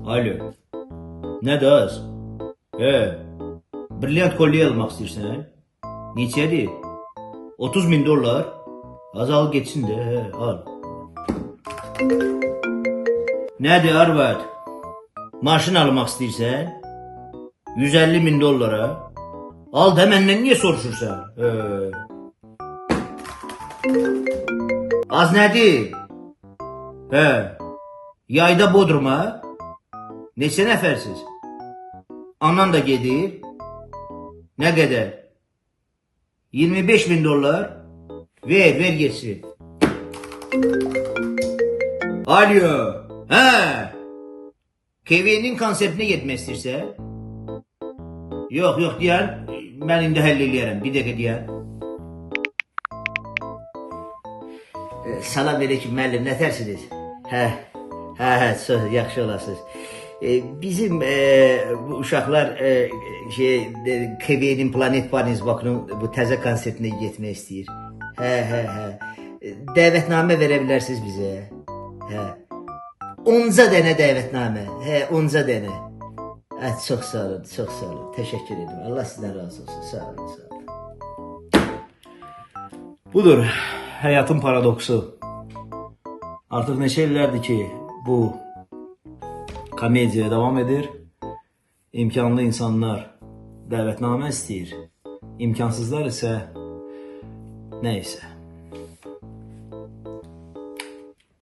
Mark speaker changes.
Speaker 1: Alo. Nədir az? Brilliant kolye almaq istəyirsən? Neçədir? 30.000 dollar. Az al geçsin de, al. Nədir arvad? Maşın almaq istəyirsən? 150.000 dollara. Al da məndən niyə soruşursan? Az nədir? Yayda Bodruma? Neçə nəfərsiz? Anan da gedir. Nə qədər? 25.000 dollar. Ver geçsin. Alo. KV'nin konseptine getmək istəyirsən? Yox deyən, mən indi həll eləyərəm. Bir dəqiqə deyən. Salam aleyküm müəllim, nətərsiniz? Çox yaxşı olasınız. Bizim bu uşaqlar KV'nin Planet Barnes Bakının bu təzə konsertinə getmək istəyir. Dəvətnamə verə bilərsiniz bizə. 10 dənə dəvətnamə. 10 dənə. Çox sağ olun, çox sağ olun. Təşəkkür edirəm. Allah sizdən razı olsun. Sağ olun, sağ olun. Budur həyatın paradoksu. Artıq neçə illərdir ki, bu komediya devam edir. İmkanlı insanlar dəvətnamə istəyir. İmkansızlar isə nəysə.